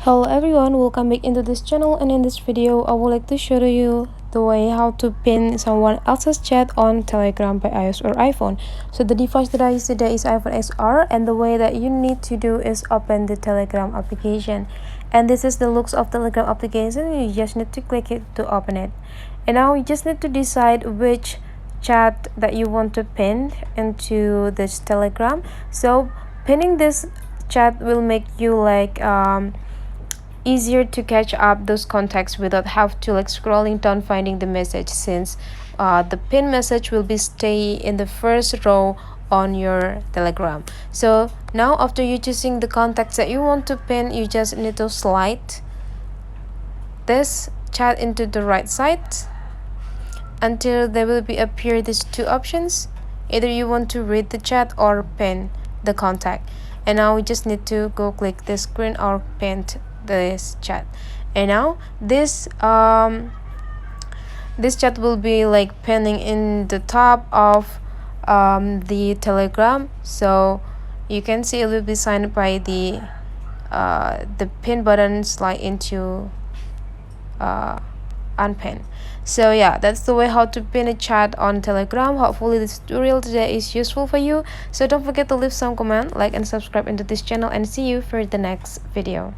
Hello everyone, welcome back into this channel, and in this video I would like to show you the way how to pin someone else's chat on Telegram by iOS or iPhone. So the device that I use today is iPhone XR, and the way that you need to do is open the Telegram application. And this is the looks of Telegram application. You just need to click it to open it. And now you just need to decide which chat that you want to pin into this Telegram. So pinning this chat will make you easier to catch up those contacts without have to scrolling down finding the message, since the pin message will be stay in the first row on your Telegram. So now after you choosing the contacts that you want to pin, you just need to slide this chat into the right side until there will be appear these two options. Either you want to read the chat or pin the contact. And now we just need to go click the screen or pin this chat. And now this chat will be pinning in the top of the Telegram, so you can see it will be signed by the pin button slide into unpin. So yeah, that's the way how to pin a chat on Telegram. Hopefully this tutorial today is useful for you. So don't forget to leave some comment, like and subscribe into this channel, and see you for the next video.